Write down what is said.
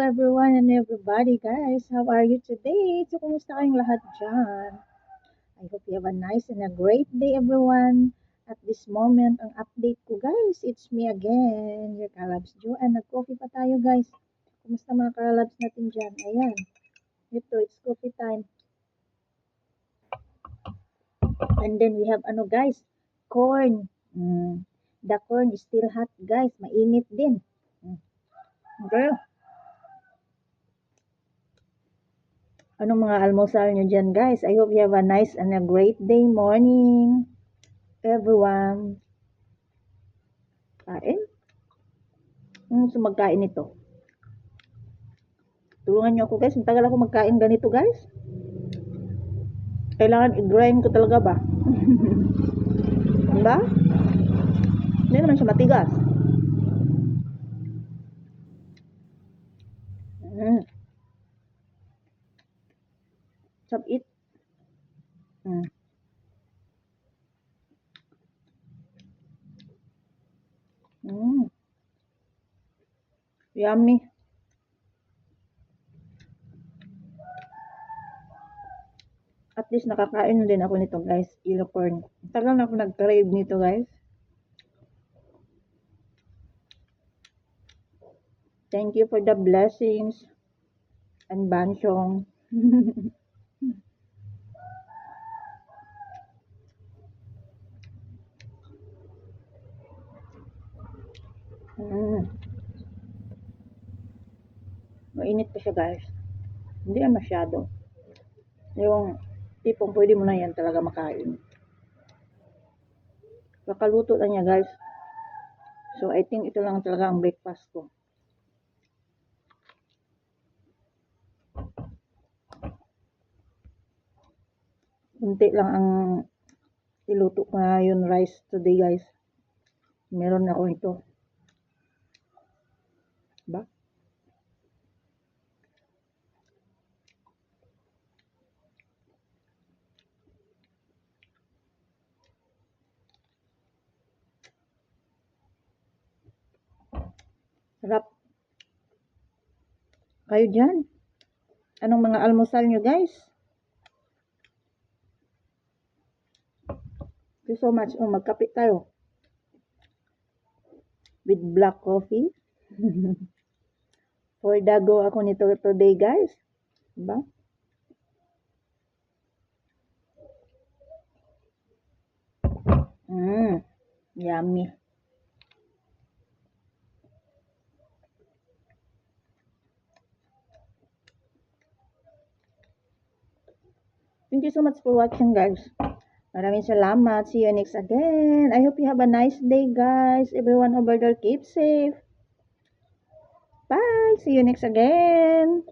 everyone and everybody, guys. How are you today? So, kumusta kayong lahat dyan? I hope you have a nice and a great day, everyone. At this moment, ang update ko, guys, it's me again, your Kalabs Joanne. Nag-coffee pa tayo, guys. Kumusta mga Kalabs natin dyan? Ayan. Ito, it's coffee time. And then we have, guys, corn. The corn is still hot, guys. Mainit din. Okay. Anong mga almusal nyo dyan, guys? I hope you have a nice and a great day, morning, everyone. Kain? So magkain ito. Tulungan nyo ako, guys. Matagal ako magkain ganito, guys. Kailangan i-grind ko talaga ba? Diba? Hindi naman siya matigas. Chop it. Yummy. At least nakakain din ako nito, guys. Yellow corn. Tagal na ako nag-crave nito, guys. Thank you for the blessings and bansyong. Mainit pa siya, guys. Hindi na masyado. Yung tipong pwede mo na yan talaga makain. Kakaluto lang niya, guys. So, I think ito lang talaga ang breakfast ko. Kunti lang ang iluto ko na yung rice today, guys. Meron ako ito. Diba? Sarap. Kayo dyan? Anong mga almusal nyo, guys? Thank you so much. Magkape tayo. With black coffee. For dago ako nito today, guys. Diba? Yummy. Thank you so much for watching, guys. Maraming salamat. See you next again. I hope you have a nice day, guys. Everyone over there, keep safe. Bye. See you next again.